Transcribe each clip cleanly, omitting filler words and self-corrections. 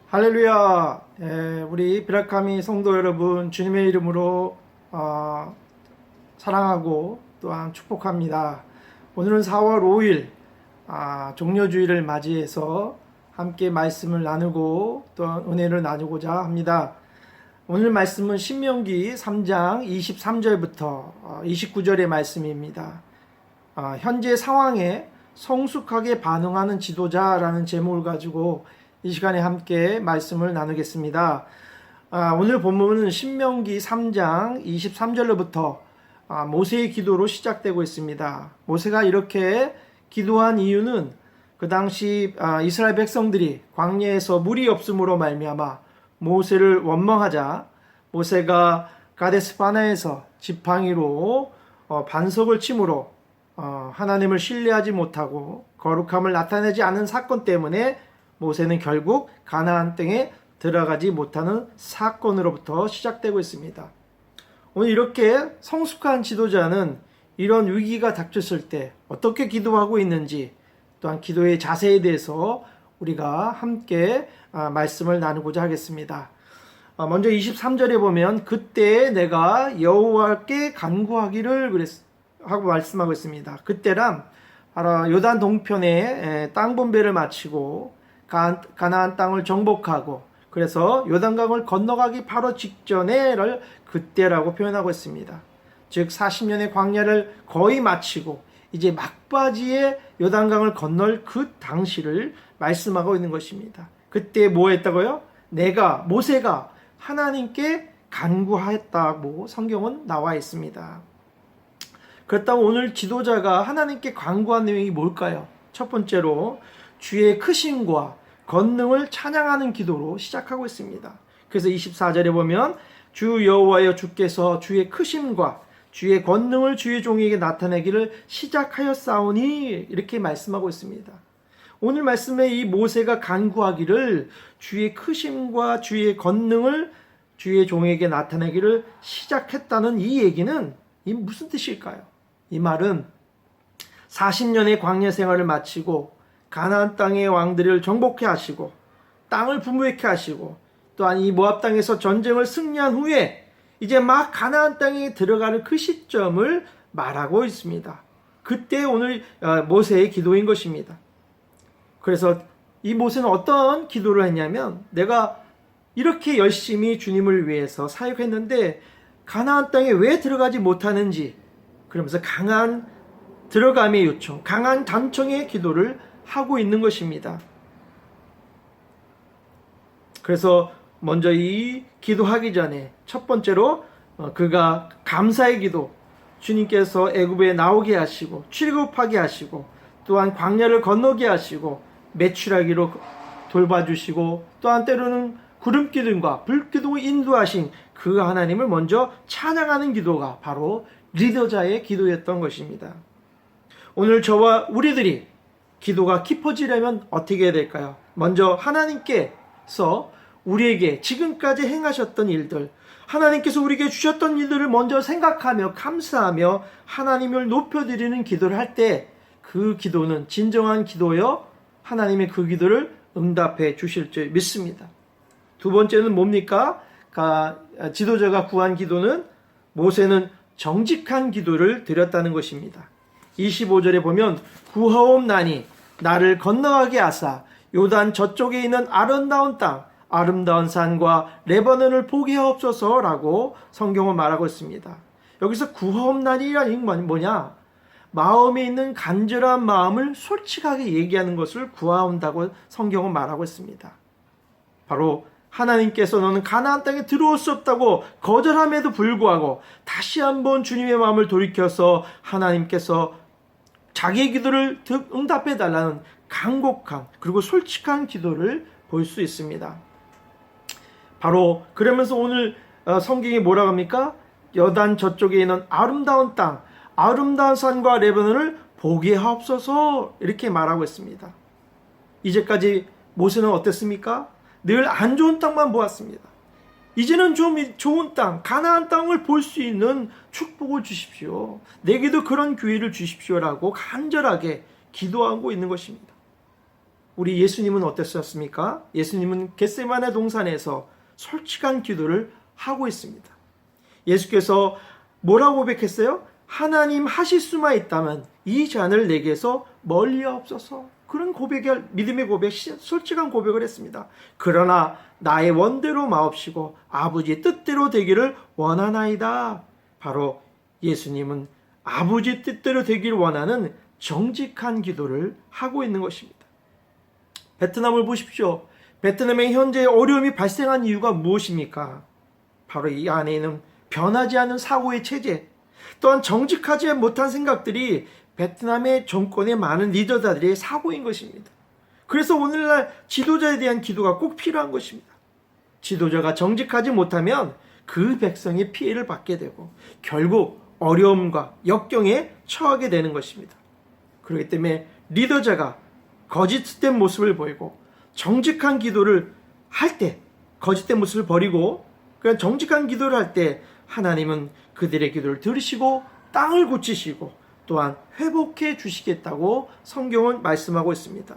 할렐루야. 우리 비라카미 성도 여러분, 주님의 이름으로 사랑하고 또한 축복합니다. 오늘은 4월 5일 종려주일을 맞이해서 함께 말씀을 나누고 또 은혜를 나누고자 합니다. 오늘 말씀은 신명기 3장 23절부터 29절의 말씀입니다. 현재 상황에 성숙하게 반응하는 지도자라는 제목을 가지고 이 시간에 함께 말씀을 나누겠습니다. 오늘 본문은 신명기 3장 23절로부터 모세의 기도로 시작되고 있습니다. 모세가 이렇게 기도한 이유는 그 당시 이스라엘 백성들이 광야에서 물이 없음으로 말미암아 모세를 원망하자 모세가 가데스 바네아에서 지팡이로 반석을 침으로 하나님을 신뢰하지 못하고 거룩함을 나타내지 않은 사건 때문에 모세는 결국 가나안 땅에 들어가지 못하는 사건으로부터 시작되고 있습니다. 오늘 이렇게 성숙한 지도자는 이런 위기가 닥쳤을 때 어떻게 기도하고 있는지 또한 기도의 자세에 대해서 우리가 함께 말씀을 나누고자 하겠습니다. 먼저 23절에 보면 그때 내가 여호와께 간구하기를 하고 말씀하고 있습니다. 그때란 바로 요단 동편에 땅 분배를 마치고 가나안 땅을 정복하고 그래서 요단강을 건너가기 바로 직전에를 그때라고 표현하고 있습니다. 즉 40년의 광야를 거의 마치고 이제 막바지에 요단강을 건널 그 당시를 말씀하고 있는 것입니다. 그때 뭐 했다고요? 모세가 하나님께 간구했다고 성경은 나와 있습니다. 그렇다면 오늘 지도자가 하나님께 간구한 내용이 뭘까요? 첫 번째로 주의 크심과 권능을 찬양하는 기도로 시작하고 있습니다. 그래서 24절에 보면 주 여호와여 주께서 주의 크심과 주의 권능을 주의 종에게 나타내기를 시작하였사오니 이렇게 말씀하고 있습니다. 오늘 말씀에 이 모세가 간구하기를 주의 크심과 주의 권능을 주의 종에게 나타내기를 시작했다는 이 얘기는 이 무슨 뜻일까요? 이 말은 40년의 광야 생활을 마치고 가나안 땅의 왕들을 정복해 하시고 땅을 분부케 하시고 또한 이 모압 땅에서 전쟁을 승리한 후에 이제 막 가나안 땅에 들어가는 그 시점을 말하고 있습니다. 그때 오늘 모세의 기도인 것입니다. 그래서 이 모세는 어떤 기도를 했냐면 내가 이렇게 열심히 주님을 위해서 사역했는데 가나안 땅에 왜 들어가지 못하는지 그러면서 강한 들어감의 요청, 강한 단청의 기도를 하고 있는 것입니다. 그래서 먼저 이 기도하기 전에 첫 번째로 그가 감사의 기도, 주님께서 애굽에 나오게 하시고 출애굽하게 하시고 또한 광야를 건너게 하시고 메추라기로 돌봐주시고 또한 때로는 구름기둥과 불기둥을 인도하신 그 하나님을 먼저 찬양하는 기도가 바로 리더자의 기도였던 것입니다. 오늘 저와 우리들이 기도가 깊어지려면 어떻게 해야 될까요? 먼저 하나님께서 우리에게 지금까지 행하셨던 일들, 하나님께서 우리에게 주셨던 일들을 먼저 생각하며 감사하며 하나님을 높여드리는 기도를 할 때 그 기도는 진정한 기도여 하나님의 그 기도를 응답해 주실 줄 믿습니다. 두 번째는 뭡니까? 지도자가 구한 기도는 모세는 정직한 기도를 드렸다는 것입니다. 25절에 보면 구하옵나니 나를 건너가게 하사 요단 저쪽에 있는 아름다운 땅 아름다운 산과 레바논을 보게 하옵소서라고 성경은 말하고 있습니다. 여기서 구하옵나니라는 뭐냐? 마음에 있는 간절한 마음을 솔직하게 얘기하는 것을 구하온다고 성경은 말하고 있습니다. 바로 하나님께서 너는 가나안 땅에 들어올 수 없다고 거절함에도 불구하고 다시 한번 주님의 마음을 돌이켜서 하나님께서 자기의 기도를 응답해 달라는 간곡한 그리고 솔직한 기도를 볼 수 있습니다. 바로 그러면서 오늘 성경이 뭐라고 합니까? 여단 저쪽에 있는 아름다운 땅, 아름다운 산과 레바논을 보게 하옵소서 이렇게 말하고 있습니다. 이제까지 모세는 어땠습니까? 늘 안 좋은 땅만 보았습니다. 이제는 좀 좋은 땅, 가나안 땅을 볼 수 있는 축복을 주십시오. 내게도 그런 기회를 주십시오라고 간절하게 기도하고 있는 것입니다. 우리 예수님은 어땠었습니까? 예수님은 겟세마네 동산에서 솔직한 기도를 하고 있습니다. 예수께서 뭐라고 고백했어요? 하나님 하실 수만 있다면 이 잔을 내게서 멀리하옵소서. 그런 고백을, 믿음의 고백, 솔직한 고백을 했습니다. 그러나 나의 원대로 마옵시고 아버지의 뜻대로 되기를 원하나이다. 바로 예수님은 아버지의 뜻대로 되기를 원하는 정직한 기도를 하고 있는 것입니다. 베트남을 보십시오. 베트남에 현재 어려움이 발생한 이유가 무엇입니까? 바로 이 안에는 변하지 않은 사고의 체제, 또한 정직하지 못한 생각들이 베트남의 정권의 많은 리더들의 사고인 것입니다. 그래서 오늘날 지도자에 대한 기도가 꼭 필요한 것입니다. 지도자가 정직하지 못하면 그 백성이 피해를 받게 되고 결국 어려움과 역경에 처하게 되는 것입니다. 그렇기 때문에 리더자가 거짓된 모습을 보이고 정직한 기도를 할 때, 거짓된 모습을 버리고 그냥 정직한 기도를 할 때 하나님은 그들의 기도를 들으시고 땅을 고치시고 또한 회복해 주시겠다고 성경은 말씀하고 있습니다.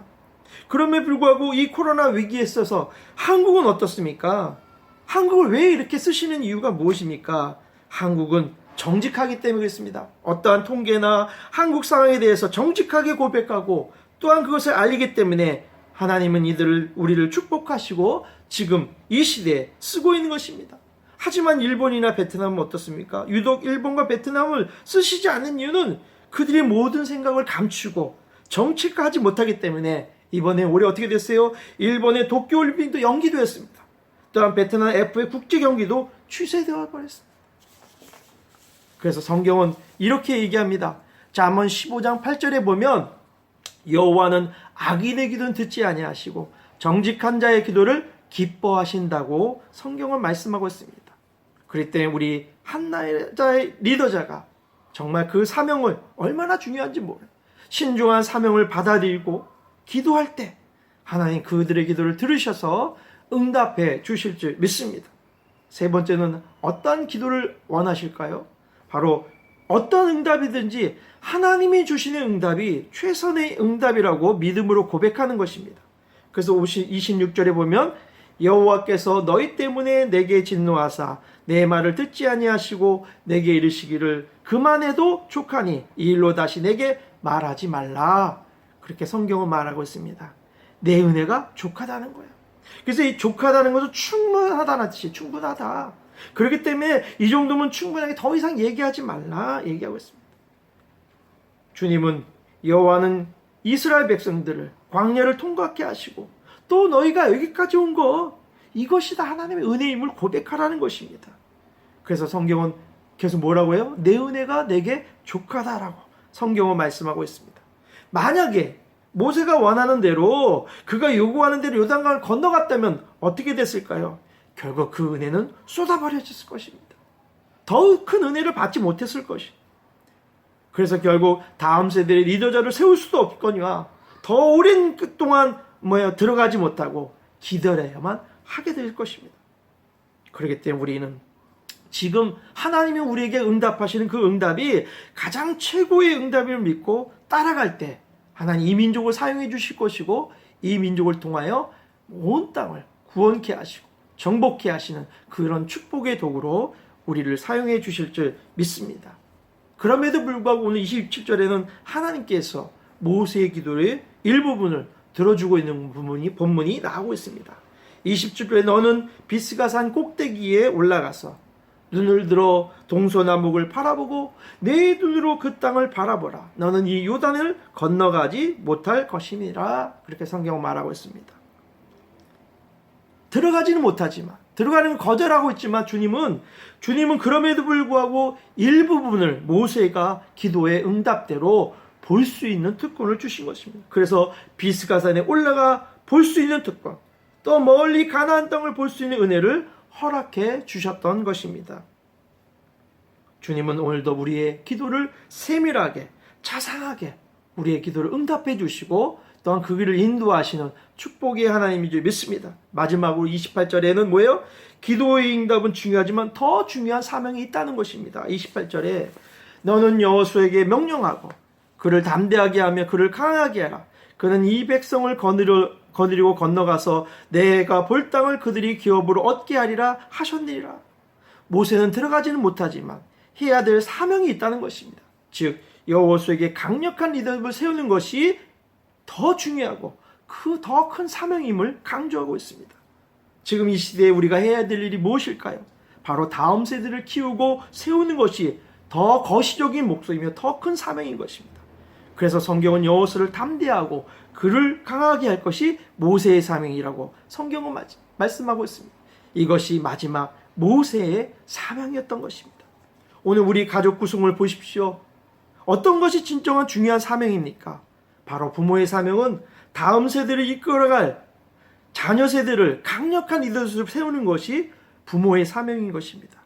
그럼에도 불구하고 이 코로나 위기에 있어서 한국은 어떻습니까? 한국을 왜 이렇게 쓰시는 이유가 무엇입니까? 한국은 정직하기 때문에 그렇습니다. 어떠한 통계나 한국 상황에 대해서 정직하게 고백하고 또한 그것을 알리기 때문에 하나님은 우리를 축복하시고 지금 이 시대에 쓰고 있는 것입니다. 하지만 일본이나 베트남은 어떻습니까? 유독 일본과 베트남을 쓰시지 않는 이유는 그들의 모든 생각을 감추고 정직하지 못하기 때문에 이번에 올해 어떻게 됐어요? 일본의 도쿄올림픽도 연기되었습니다. 또한 베트남 F의 국제 경기도 취소되어 버렸습니다. 그래서 성경은 이렇게 얘기합니다. 잠언 15장 8절에 보면 여호와는 악인의 기도는 듣지 아니하시고 정직한 자의 기도를 기뻐하신다고 성경은 말씀하고 있습니다. 그렇기 때문에 우리 한 나라의 리더자가 정말 그 사명을 얼마나 중요한지 몰라요. 신중한 사명을 받아들이고 기도할 때 하나님 그들의 기도를 들으셔서 응답해 주실 줄 믿습니다. 세 번째는 어떤 기도를 원하실까요? 바로 어떤 응답이든지 하나님이 주시는 응답이 최선의 응답이라고 믿음으로 고백하는 것입니다. 그래서 26절에 보면 여호와께서 너희 때문에 내게 진노하사 내 말을 듣지 아니하시고 내게 이르시기를 그만해도 족하니 이 일로 다시 내게 말하지 말라. 그렇게 성경은 말하고 있습니다. 내 은혜가 족하다는 거예요. 그래서 이 족하다는 것은 충분하다는 뜻이 충분하다. 그렇기 때문에 이 정도면 충분하게 더 이상 얘기하지 말라 얘기하고 있습니다. 주님은 여호와는 이스라엘 백성들을 광야를 통과하게 하시고 또 너희가 여기까지 온 거 이것이 다 하나님의 은혜임을 고백하라는 것입니다. 그래서 성경은 계속 뭐라고 해요? 내 은혜가 내게 족하다라고 성경은 말씀하고 있습니다. 만약에 모세가 원하는 대로 그가 요구하는 대로 요단강을 건너갔다면 어떻게 됐을까요? 결국 그 은혜는 쏟아버려졌을 것입니다. 더 큰 은혜를 받지 못했을 것입니다. 그래서 결국 다음 세대의 리더자를 세울 수도 없거니와 더 오랜 동안 들어가지 못하고 기다려야만 하게 될 것입니다. 그렇기 때문에 우리는 지금 하나님이 우리에게 응답하시는 그 응답이 가장 최고의 응답임을 믿고 따라갈 때 하나님 이 민족을 사용해 주실 것이고 이 민족을 통하여 온 땅을 구원케 하시고 정복케 하시는 그런 축복의 도구로 우리를 사용해 주실 줄 믿습니다. 그럼에도 불구하고 오늘 27절에는 하나님께서 모세의 기도의 일부분을 들어주고 있는 본문이 나오고 있습니다. 27절에 너는 비스가산 꼭대기에 올라가서 눈을 들어 동서남북을 바라보고 내 눈으로 그 땅을 바라보라. 너는 이 요단을 건너가지 못할 것임이라. 그렇게 성경은 말하고 있습니다. 들어가지는 못하지만 들어가는 건 거절하고 있지만 주님은 그럼에도 불구하고 일부분을 모세가 기도의 응답대로 볼 수 있는 특권을 주신 것입니다. 그래서 비스가산에 올라가 볼 수 있는 특권, 또 멀리 가나안 땅을 볼 수 있는 은혜를 허락해 주셨던 것입니다. 주님은 오늘도 우리의 기도를 세밀하게 자상하게 우리의 기도를 응답해 주시고 또한 그 길을 인도하시는 축복의 하나님인 줄 믿습니다. 마지막으로 28절에는 뭐예요? 기도의 응답은 중요하지만 더 중요한 사명이 있다는 것입니다. 28절에 너는 여호수아에게 명령하고 그를 담대하게 하며 그를 강하게 하라. 그는 이 백성을 거느리고 건너가서 내가 볼 땅을 그들이 기업으로 얻게 하리라 하셨느니라. 모세는 들어가지는 못하지만 해야 될 사명이 있다는 것입니다. 즉 여호수아에게 강력한 리더십을 세우는 것이 더 중요하고 그 더 큰 사명임을 강조하고 있습니다. 지금 이 시대에 우리가 해야 될 일이 무엇일까요? 바로 다음 세대를 키우고 세우는 것이 더 거시적인 목소이며 더 큰 사명인 것입니다. 그래서 성경은 여호수아를 담대하고 그를 강하게 할 것이 모세의 사명이라고 성경은 말씀하고 있습니다. 이것이 마지막 모세의 사명이었던 것입니다. 오늘 우리 가족 구성을 보십시오. 어떤 것이 진정한 중요한 사명입니까? 바로 부모의 사명은 다음 세대를 이끌어갈 자녀 세대를 강력한 리더십으로 세우는 것이 부모의 사명인 것입니다.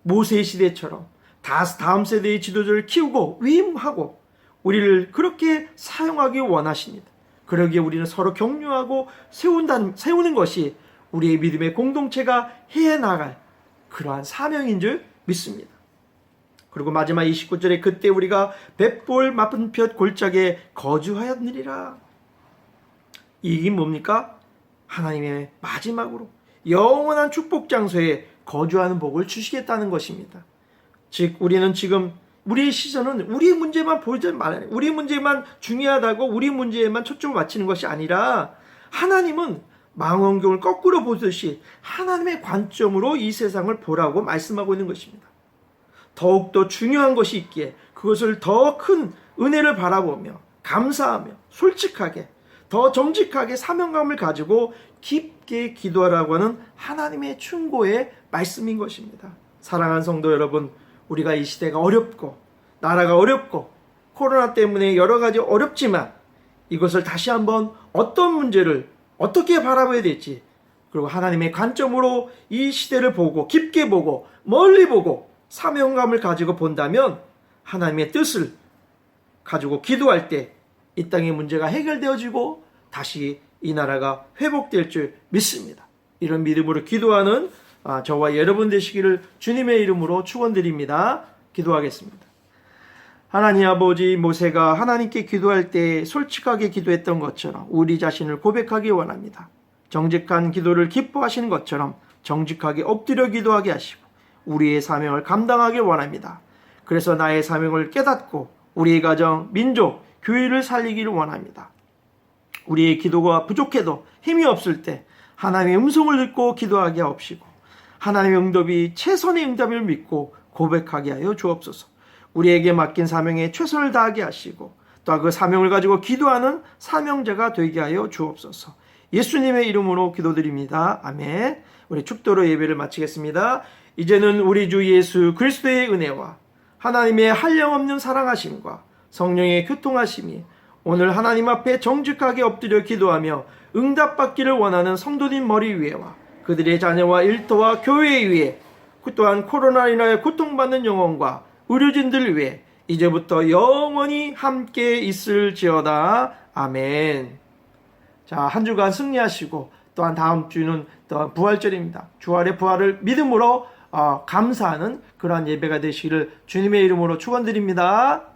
모세의 시대처럼 다음 세대의 지도자를 키우고 위임하고 우리를 그렇게 사용하기 원하십니다. 그러기에 우리는 서로 격려하고 세우는 것이 우리의 믿음의 공동체가 해나갈 그러한 사명인 줄 믿습니다. 그리고 마지막 29절에 그때 우리가 벳볼 마쁜 볕 골짜기에 거주하였느니라. 이게 뭡니까? 하나님의 마지막으로 영원한 축복 장소에 거주하는 복을 주시겠다는 것입니다. 즉 우리는 지금 우리의 시선은 우리의 문제만 보지 말아요. 우리 문제만 중요하다고 우리 문제에만 초점을 맞추는 것이 아니라 하나님은 망원경을 거꾸로 보듯이 하나님의 관점으로 이 세상을 보라고 말씀하고 있는 것입니다. 더욱더 중요한 것이 있기에 그것을 더 큰 은혜를 바라보며 감사하며 솔직하게 더 정직하게 사명감을 가지고 깊게 기도하라고 하는 하나님의 충고의 말씀인 것입니다. 사랑하는 성도 여러분, 우리가 이 시대가 어렵고 나라가 어렵고 코로나 때문에 여러 가지 어렵지만 이것을 다시 한번 어떤 문제를 어떻게 바라봐야 될지 그리고 하나님의 관점으로 이 시대를 보고 깊게 보고 멀리 보고 사명감을 가지고 본다면 하나님의 뜻을 가지고 기도할 때 이 땅의 문제가 해결되어지고 다시 이 나라가 회복될 줄 믿습니다. 이런 믿음으로 기도하는 저와 여러분 되시기를 주님의 이름으로 축원드립니다. 기도하겠습니다. 하나님 아버지, 모세가 하나님께 기도할 때 솔직하게 기도했던 것처럼 우리 자신을 고백하기 원합니다. 정직한 기도를 기뻐하시는 것처럼 정직하게 엎드려 기도하게 하시고 우리의 사명을 감당하길 원합니다. 그래서 나의 사명을 깨닫고 우리의 가정, 민족, 교회를 살리기를 원합니다. 우리의 기도가 부족해도 힘이 없을 때 하나님의 음성을 듣고 기도하게 하옵시고 하나님의 응답이 최선의 응답을 믿고 고백하게 하여 주옵소서. 우리에게 맡긴 사명에 최선을 다하게 하시고 또 그 사명을 가지고 기도하는 사명자가 되게 하여 주옵소서. 예수님의 이름으로 기도드립니다. 아멘. 우리 축도로 예배를 마치겠습니다. 이제는 우리 주 예수 그리스도의 은혜와 하나님의 한량없는 사랑하심과 성령의 교통하심이 오늘 하나님 앞에 정직하게 엎드려 기도하며 응답받기를 원하는 성도님 머리 위에와 그들의 자녀와 일터와 교회 위에 또한 코로나로 인하여 고통받는 영혼과 의료진들 위해 이제부터 영원히 함께 있을지어다. 아멘. 자, 한 주간 승리하시고 또한 다음 주는 또한 부활절입니다. 주말의 부활을 믿음으로 감사하는 그러한 예배가 되시기를 주님의 이름으로 축원드립니다.